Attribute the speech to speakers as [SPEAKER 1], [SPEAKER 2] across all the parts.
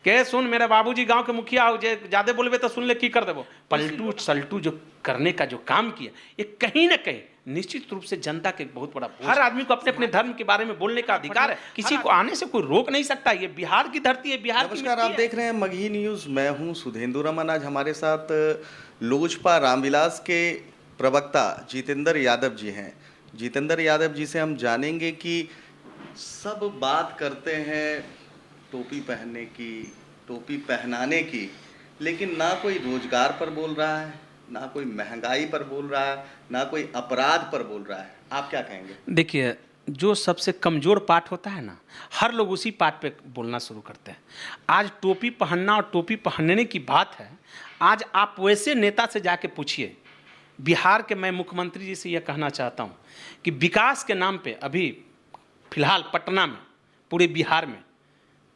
[SPEAKER 1] के सुन मेरे बाबूजी गांव के मुखिया हो, जे ज्यादा बोलबे तो सुन ले की कर देबो। पलटू सल्टू जो करने का जो काम किया, ये कहीं ना कहीं निश्चित रूप से जनता के बहुत बड़ा, हर आदमी को अपने अपने धर्म के बारे में बोलने का अधिकार है, किसी को आने से कोई रोक नहीं सकता। ये बिहार की धरती है, बिहार की
[SPEAKER 2] नमस्कार, आप देख रहे हैं मगही न्यूज। मैं हूं सुधेंदु रमन। आज हमारे साथ लोजपा रामविलास के प्रवक्ता जितेंद्र यादव जी हैं। जितेंद्र यादव जी से हम जानेंगे कि सब बात करते हैं टोपी पहनने की, टोपी पहनाने की, लेकिन ना कोई रोजगार पर बोल रहा है, ना कोई महंगाई पर बोल रहा है, ना कोई अपराध पर बोल रहा है। आप क्या कहेंगे?
[SPEAKER 1] देखिए, जो सबसे कमज़ोर पार्ट होता है ना, हर लोग उसी पार्ट पे बोलना शुरू करते हैं। आज टोपी पहनना और टोपी पहनने की बात है। आज आप वैसे नेता से जाके पूछिए, बिहार के, मैं मुख्यमंत्री जी से यह कहना चाहता हूँ कि विकास के नाम पे अभी फिलहाल पटना में, पूरे बिहार में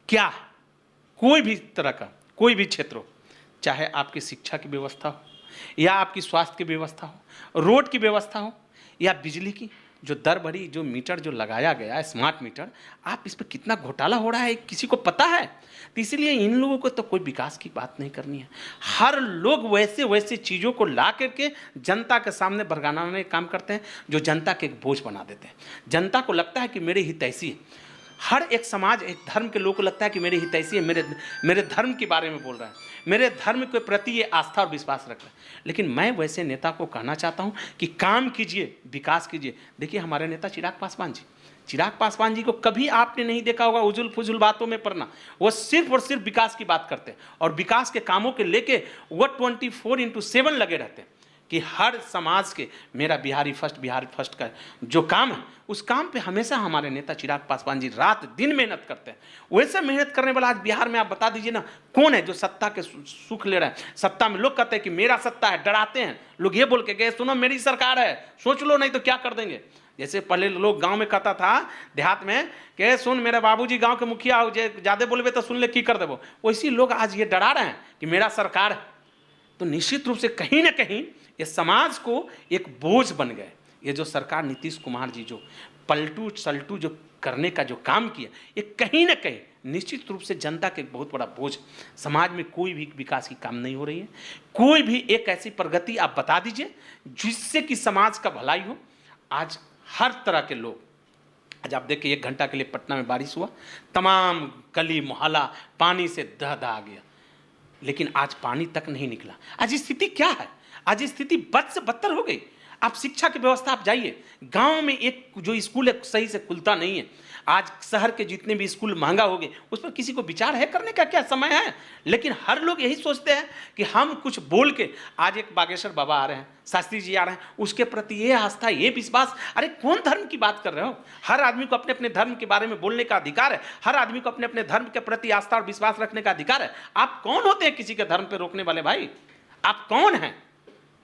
[SPEAKER 1] क्या कोई भी तरह का कोई भी क्षेत्र हो, चाहे आपकी शिक्षा की व्यवस्था हो या आपकी स्वास्थ्य की व्यवस्था हो, रोड की व्यवस्था हो या बिजली की जो दर बढ़ी, जो मीटर जो लगाया गया है, स्मार्ट मीटर, आप इस पर कितना घोटाला हो रहा है किसी को पता है? तो इसलिए इन लोगों को तो कोई विकास की बात नहीं करनी है। हर लोग वैसे वैसे चीज़ों को ला करके जनता के सामने बरगलाने का काम करते हैं, जो जनता के एक बोझ बना देते हैं। जनता को लगता है कि मेरे हितैषी है। हर एक समाज, एक धर्म के लोग को लगता है कि मेरे हितैषी है, मेरे धर्म के बारे में बोल रहा है, मेरे धर्म के प्रति ये आस्था और विश्वास रख रहा है। लेकिन मैं वैसे नेता को कहना चाहता हूँ कि काम कीजिए, विकास कीजिए। देखिए, हमारे नेता चिराग पासवान जी को कभी आपने नहीं देखा होगा उजुल फुजुल बातों में पड़ना। वो सिर्फ और सिर्फ विकास की बात करते हैं और विकास के कामों के लेके वो 24/7 लगे रहते हैं कि हर समाज के मेरा बिहारी फर्स्ट का जो काम है, उस काम पे हमेशा हमारे नेता चिराग पासवान जी रात दिन मेहनत करते हैं। वैसे मेहनत करने वाला आज बिहार में आप बता दीजिए ना, कौन है जो सत्ता के सुख ले रहा है? सत्ता में लोग कहते हैं कि मेरा सत्ता है, डराते हैं लोग ये बोल के गए, सुनो मेरी सरकार है, सोच लो नहीं तो क्या कर देंगे। जैसे पहले लोग गांव में कहता था, देहात में, कि सुन मेरे बाबूजी गांव के मुखिया हो, जे ज्यादा बोलबे तो सुन ले की कर देबो। वैसे लोग आज ये डरा रहे हैं कि मेरा सरकार है। तो निश्चित रूप से कहीं ना कहीं ये समाज को एक बोझ बन गए। ये जो सरकार नीतीश कुमार जी जो पलटू सल्टू जो करने का जो काम किया, ये कहीं ना कहीं निश्चित रूप से जनता के बहुत बड़ा बोझ। समाज में कोई भी विकास की काम नहीं हो रही है। कोई भी एक ऐसी प्रगति आप बता दीजिए जिससे कि समाज का भलाई हो। आज हर तरह के लोग, आज आप देखिए 1 घंटा के लिए पटना में बारिश हुआ, तमाम गली मोहल्ला पानी से दह दहा गया, लेकिन आज पानी तक नहीं निकला। आज स्थिति क्या है? आज स्थिति बद से बदतर हो गई। आप शिक्षा की व्यवस्था, आप जाइए गांव में, एक जो स्कूल है सही से खुलता नहीं है। आज शहर के जितने भी स्कूल महंगा हो गए, उस पर किसी को विचार है करने का? क्या समय है? लेकिन हर लोग यही सोचते हैं कि हम कुछ बोल के, आज एक बागेश्वर बाबा आ रहे हैं, शास्त्री जी आ रहे हैं, उसके प्रति ये आस्था, ये विश्वास। अरे कौन धर्म की बात कर रहे हो? हर आदमी को अपने अपने धर्म के बारे में बोलने का अधिकार है। हर आदमी को अपने अपने धर्म के प्रति आस्था और विश्वास रखने का अधिकार है। आप कौन होते हैं किसी के धर्म पे रोकने वाले? भाई आप कौन हैं?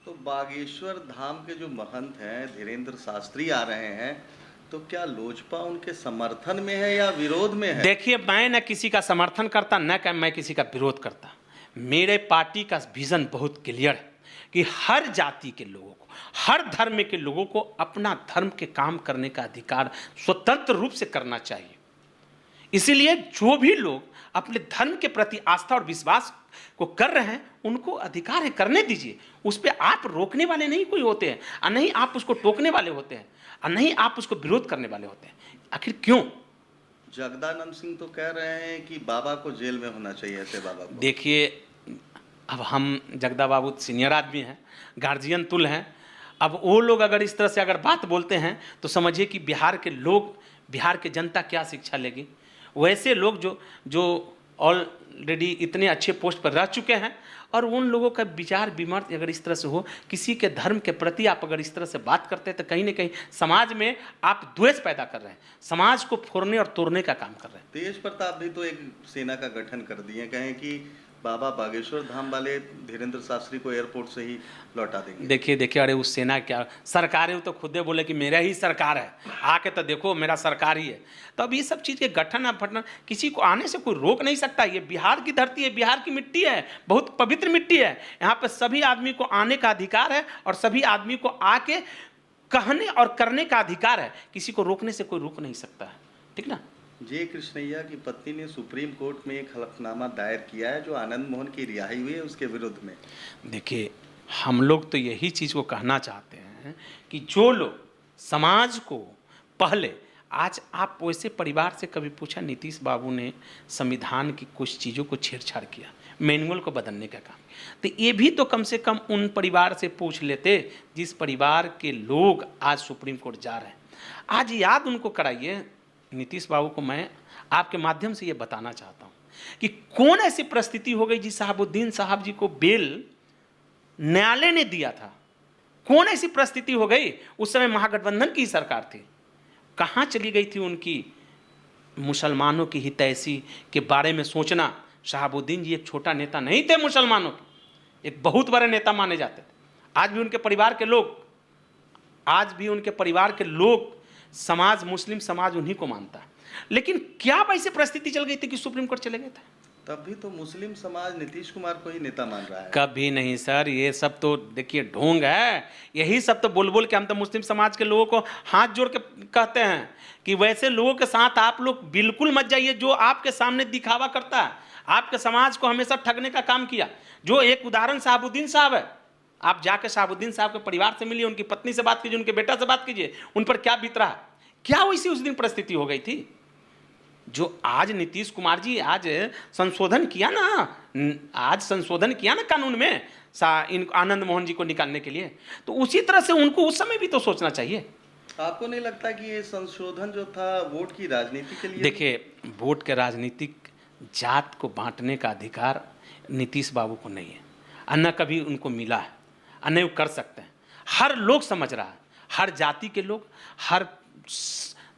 [SPEAKER 2] तो बागेश्वर धाम के जो महंत हैं धीरेन्द्र शास्त्री आ रहे हैं, तो क्या लोजपा उनके समर्थन में है या विरोध में है?
[SPEAKER 1] देखिए, मैं न किसी का समर्थन करता, न मैं किसी का विरोध करता। मेरे पार्टी का विजन बहुत क्लियर है कि हर जाति के लोगों को, हर धर्म के लोगों को अपना धर्म के काम करने का अधिकार स्वतंत्र रूप से करना चाहिए। इसीलिए जो भी लोग अपने धर्म के प्रति आस्था और विश्वास को कर रहे हैं, उनको अधिकार है, करने दीजिए। उस पर आप रोकने वाले नहीं कोई होते हैं, और नहीं आप उसको टोकने वाले होते हैं, और नहीं आप उसको विरोध करने वाले होते हैं। आखिर क्यों?
[SPEAKER 2] जगदानंद सिंह तो कह रहे हैं कि बाबा को जेल में होना चाहिए, ऐसे बाबा को।
[SPEAKER 1] देखिए, अब हम जगदा बाबू सीनियर आदमी हैं, गार्जियन तुल हैं। अब वो लोग अगर इस तरह से अगर बात बोलते हैं तो समझिए कि बिहार के लोग, बिहार के जनता क्या शिक्षा लेगी? वैसे लोग जो ऑलरेडी इतने अच्छे पोस्ट पर रह चुके हैं, और उन लोगों का विचार विमर्श अगर इस तरह से हो, किसी के धर्म के प्रति आप अगर इस तरह से बात करते हैं, तो कहीं ना कहीं समाज में आप द्वेष पैदा कर रहे हैं, समाज को फोड़ने और तोड़ने का काम कर रहे हैं।
[SPEAKER 2] तेज प्रताप भी तो एक सेना का गठन कर दिए, कहें कि बाबा बागेश्वर धाम वाले धीरेन्द्र शास्त्री को एयरपोर्ट से ही लौटा देंगे।
[SPEAKER 1] देखिए, अरे उस सेना क्या सरकार है? वो तो खुदे बोले कि मेरा ही सरकार है, आके तो देखो मेरा सरकार ही है। तो अब ये सब चीज़ के गठन और फटना किसी को आने से कोई रोक नहीं सकता। ये बिहार की धरती है, बिहार की मिट्टी है, बहुत पवित्र मिट्टी है। यहाँ पे सभी आदमी को आने का अधिकार है और सभी आदमी को आके कहने और करने का अधिकार है। किसी को रोकने से कोई रोक नहीं सकता है, ठीक ना?
[SPEAKER 2] जे कृष्णैया की पत्नी ने सुप्रीम कोर्ट में एक हलफनामा दायर किया है जो आनंद मोहन की रिहाई हुई है उसके विरुद्ध में।
[SPEAKER 1] देखिए, हम लोग तो यही चीज़ को कहना चाहते हैं कि जो लोग समाज को पहले, आज आप वैसे परिवार से कभी पूछा, नीतीश बाबू ने संविधान की कुछ चीज़ों को छेड़छाड़ किया, मैनुअल को बदलने का काम, तो ये भी तो कम से कम उन परिवार से पूछ लेते जिस परिवार के लोग आज सुप्रीम कोर्ट जा रहे हैं। आज याद उनको कराइए। नीतीश बाबू को मैं आपके माध्यम से ये बताना चाहता हूँ कि कौन ऐसी परिस्थिति हो गई जिस शहाबुद्दीन साहब जी को बेल न्यायालय ने दिया था। कौन ऐसी परिस्थिति हो गई, उस समय महागठबंधन की सरकार थी, कहाँ चली गई थी उनकी मुसलमानों की हितैषी के बारे में सोचना। शहाबुद्दीन जी एक छोटा नेता नहीं थे, मुसलमानों के एक बहुत बड़े नेता माने जाते थे। आज भी उनके परिवार के लोग समाज, मुस्लिम समाज उन्हीं को मानता है। लेकिन क्या वैसी परिस्थिति चल गई थी कि सुप्रीम कोर्ट चले गए थे?
[SPEAKER 2] तब भी तो मुस्लिम समाज नीतीश कुमार को ही नेता मान रहा है।
[SPEAKER 1] कभी नहीं सर, ये सब तो देखिए ढोंग है। यही सब तो बोल बोल के हम तो मुस्लिम समाज के लोगों को हाथ जोड़ के कहते हैं कि वैसे लोगों के साथ आप लोग बिल्कुल मत जाइए जो आपके सामने दिखावा करता है, आपके समाज को हमेशा ठगने का काम किया। जो एक उदाहरण शहाबुद्दीन साहब है, आप जाकर शहाबुद्दीन साहब के परिवार से मिलिए, उनकी पत्नी से बात कीजिए, उनके बेटा से बात कीजिए, उन पर क्या बीत रहा, क्या वैसी उस दिन परिस्थिति हो गई थी। जो आज नीतीश कुमार जी आज संशोधन किया ना कानून में इन आनंद मोहन जी को निकालने के लिए, तो उसी तरह से उनको उस समय भी तो सोचना चाहिए।
[SPEAKER 2] आपको नहीं लगता कि ये संशोधन जो था वोट की राजनीति के लिए?
[SPEAKER 1] देखिए, वोट के राजनीतिक जात को बांटने का अधिकार नीतीश बाबू को नहीं है, न कभी उनको मिला है, न वो कर सकते हैं। हर लोग समझ रहा है, हर जाति के लोग, हर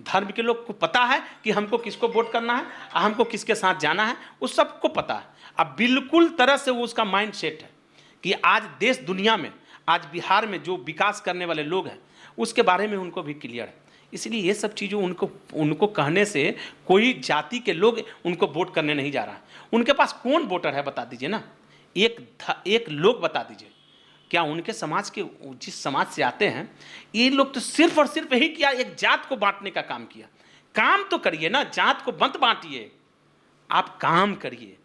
[SPEAKER 1] धर्म के लोग को पता है कि हमको किसको वोट करना है, हमको किसके साथ जाना है, उस सबको पता है। अब बिल्कुल तरह से वो उसका माइंड सेट है कि आज देश दुनिया में, आज बिहार में जो विकास करने वाले लोग हैं उसके बारे में उनको भी क्लियर है। इसलिए ये सब चीज़ों उनको कहने से कोई जाति के लोग उनको वोट करने नहीं जा रहा है। उनके पास कौन वोटर है बता दीजिए ना, एक लोग बता दीजिए। क्या उनके समाज के, जिस समाज से आते हैं, ये लोग तो सिर्फ और सिर्फ यही किया, एक जात को बांटने का काम किया। काम तो करिए ना, जात को मत बांटिए, आप काम करिए।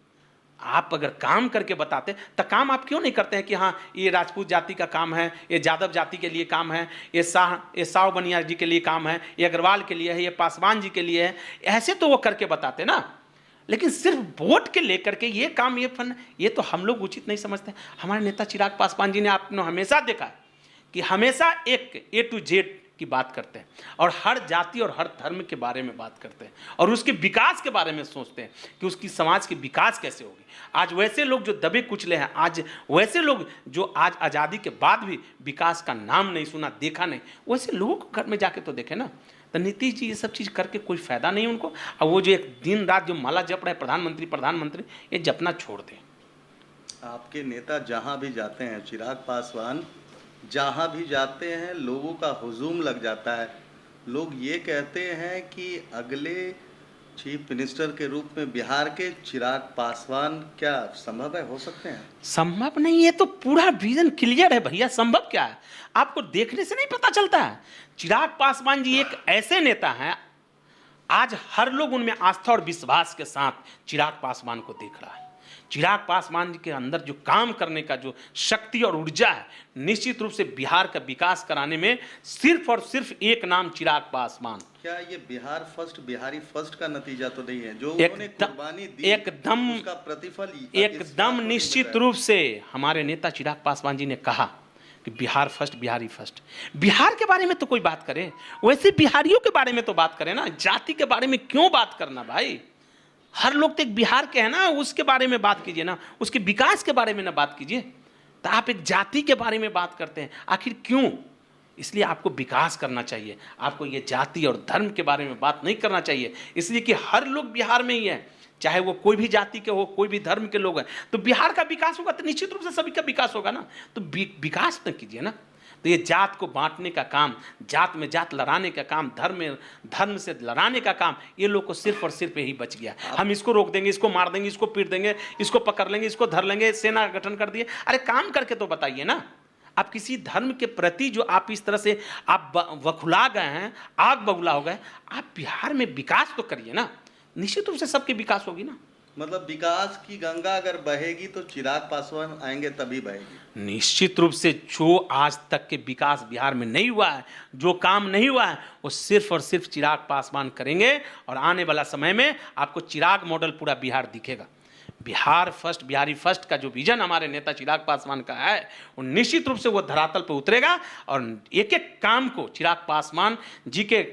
[SPEAKER 1] आप अगर काम करके बताते तो काम आप क्यों नहीं करते हैं कि हाँ ये राजपूत जाति का काम है, ये यादव जाति के लिए काम है, ये साव बनिया जी के लिए काम है, ये अग्रवाल के लिए है, ये पासवान जी के लिए है। ऐसे तो वो करके बताते ना। लेकिन सिर्फ वोट के लेकर के ये काम, ये फन, ये तो हम लोग उचित नहीं समझते। हमारे नेता चिराग पासवान जी ने आपने हमेशा देखा कि हमेशा एक A to Z की बात करते हैं और हर जाति और हर धर्म के बारे में बात करते हैं और उसके विकास के बारे में सोचते हैं कि उसकी समाज की विकास कैसे होगी। आज वैसे लोग जो दबे कुचले हैं, आज वैसे लोग जो आज आज़ादी के बाद भी विकास का नाम नहीं सुना, देखा नहीं, वैसे लोगों को घर में जाके तो देखे ना। तो नीतीश जी ये सब चीज़ करके कोई फायदा नहीं उनको। और वो जो एक दिन रात जो माला जप रहे प्रधानमंत्री, ये जपना छोड़ दें।
[SPEAKER 2] आपके नेता जहां भी जाते हैं, चिराग पासवान जहां भी जाते हैं, लोगों का हुजूम लग जाता है। लोग ये कहते हैं कि अगले चीफ मिनिस्टर के रूप में बिहार के चिराग पासवान क्या संभव है, हो सकते हैं?
[SPEAKER 1] संभव नहीं है तो पूरा विजन क्लियर है भैया। संभव क्या है, आपको देखने से नहीं पता चलता है। चिराग पासवान जी एक ऐसे नेता हैं, आज हर लोग उनमें आस्था और विश्वास के साथ चिराग पासवान को देख रहा है। चिराग पासवान जी के अंदर जो काम करने का जो शक्ति और ऊर्जा है, निश्चित रूप से बिहार का विकास कराने में सिर्फ और सिर्फ एक नाम चिराग पासवान।
[SPEAKER 2] क्या ये बिहार फर्स्ट, बिहारी फर्स्ट का नतीजा तो नहीं है? जो उन्होंने कुर्बानी दी,
[SPEAKER 1] एकदम
[SPEAKER 2] उसका प्रतिफल
[SPEAKER 1] एकदम निश्चित रूप से हमारे नेता चिराग पासवान जी ने कहा कि बिहार फर्स्ट, बिहारी फर्स्ट। बिहार के बारे में तो कोई बात करे, वैसे बिहारियों के बारे में तो बात करे ना। जाति के बारे में क्यों बात करना भाई? हर लोग तो एक बिहार के हैं ना, उसके बारे में बात कीजिए ना, उसके विकास के बारे में ना बात कीजिए। तो आप एक जाति के बारे में बात करते हैं, आखिर क्यों? इसलिए आपको विकास करना चाहिए, आपको ये जाति और धर्म के बारे में बात नहीं करना चाहिए। इसलिए कि हर लोग बिहार में ही है, चाहे वो कोई भी जाति के हो, कोई भी धर्म के लोग हैं, तो बिहार का विकास होगा तो निश्चित रूप से सभी का विकास होगा ना। तो विकास न कीजिए ना। तो ये जात को बांटने का काम, जात में जात लड़ाने का काम, धर्म में धर्म से लड़ाने का काम, ये लोग को सिर्फ और सिर्फ यही बच गया। हम इसको रोक देंगे, इसको मार देंगे, इसको पीट देंगे, इसको पकड़ लेंगे, इसको धर लेंगे, सेना गठन कर दिए। अरे काम करके तो बताइए ना। आप किसी धर्म के प्रति जो आप इस तरह से आप वखुला गए हैं, आग बबूला हो गए, आप बिहार में विकास तो करिए ना। निश्चित रूप से सबके विकास होगी ना।
[SPEAKER 2] मतलब विकास की गंगा अगर बहेगी तो चिराग पासवान आएंगे तभी बहेगी।
[SPEAKER 1] निश्चित रूप से जो आज तक के विकास बिहार में नहीं हुआ है, जो काम नहीं हुआ है, वो सिर्फ और सिर्फ चिराग पासवान करेंगे। और आने वाला समय में आपको चिराग मॉडल पूरा बिहार दिखेगा। बिहार फर्स्ट, बिहारी फर्स्ट का जो विजन हमारे नेता चिराग पासवान का है, वो निश्चित रूप से वो धरातल पर उतरेगा। और एक एक काम को चिराग पासवान जी के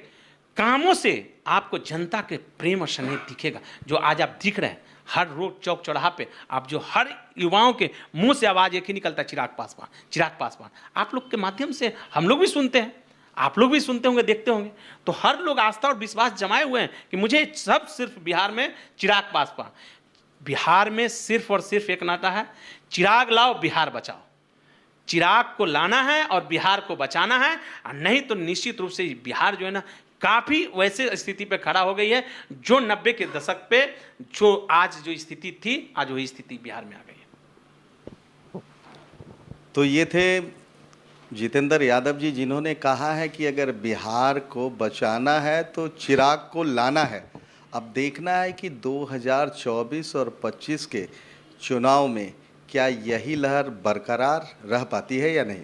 [SPEAKER 1] कामों से आपको जनता के प्रेम और स्नेह दिखेगा। जो आज आप दिख रहे हैं हर रोड चौक चौराहा पे, आप जो हर युवाओं के मुंह से आवाज़ एक ही निकलता है, चिराग पासवान, चिराग पासवान। आप लोग के माध्यम से हम लोग भी सुनते हैं, आप लोग भी सुनते होंगे, देखते होंगे। तो हर लोग आस्था और विश्वास जमाए हुए हैं कि मुझे सब सिर्फ बिहार में चिराग पासवान। बिहार में सिर्फ और सिर्फ एक नाता है, चिराग लाओ बिहार बचाओ। चिराग को लाना है और बिहार को बचाना है, और नहीं तो निश्चित रूप से बिहार जो है ना काफ़ी वैसे स्थिति पे खड़ा हो गई है जो 90 के दशक पे जो आज जो स्थिति थी, आज वही स्थिति बिहार में आ गई है।
[SPEAKER 2] तो ये थे जितेंद्र यादव जी, जिन्होंने कहा है कि अगर बिहार को बचाना है तो चिराग को लाना है। अब देखना है कि 2024 और 25 के चुनाव में क्या यही लहर बरकरार रह पाती है या नहीं।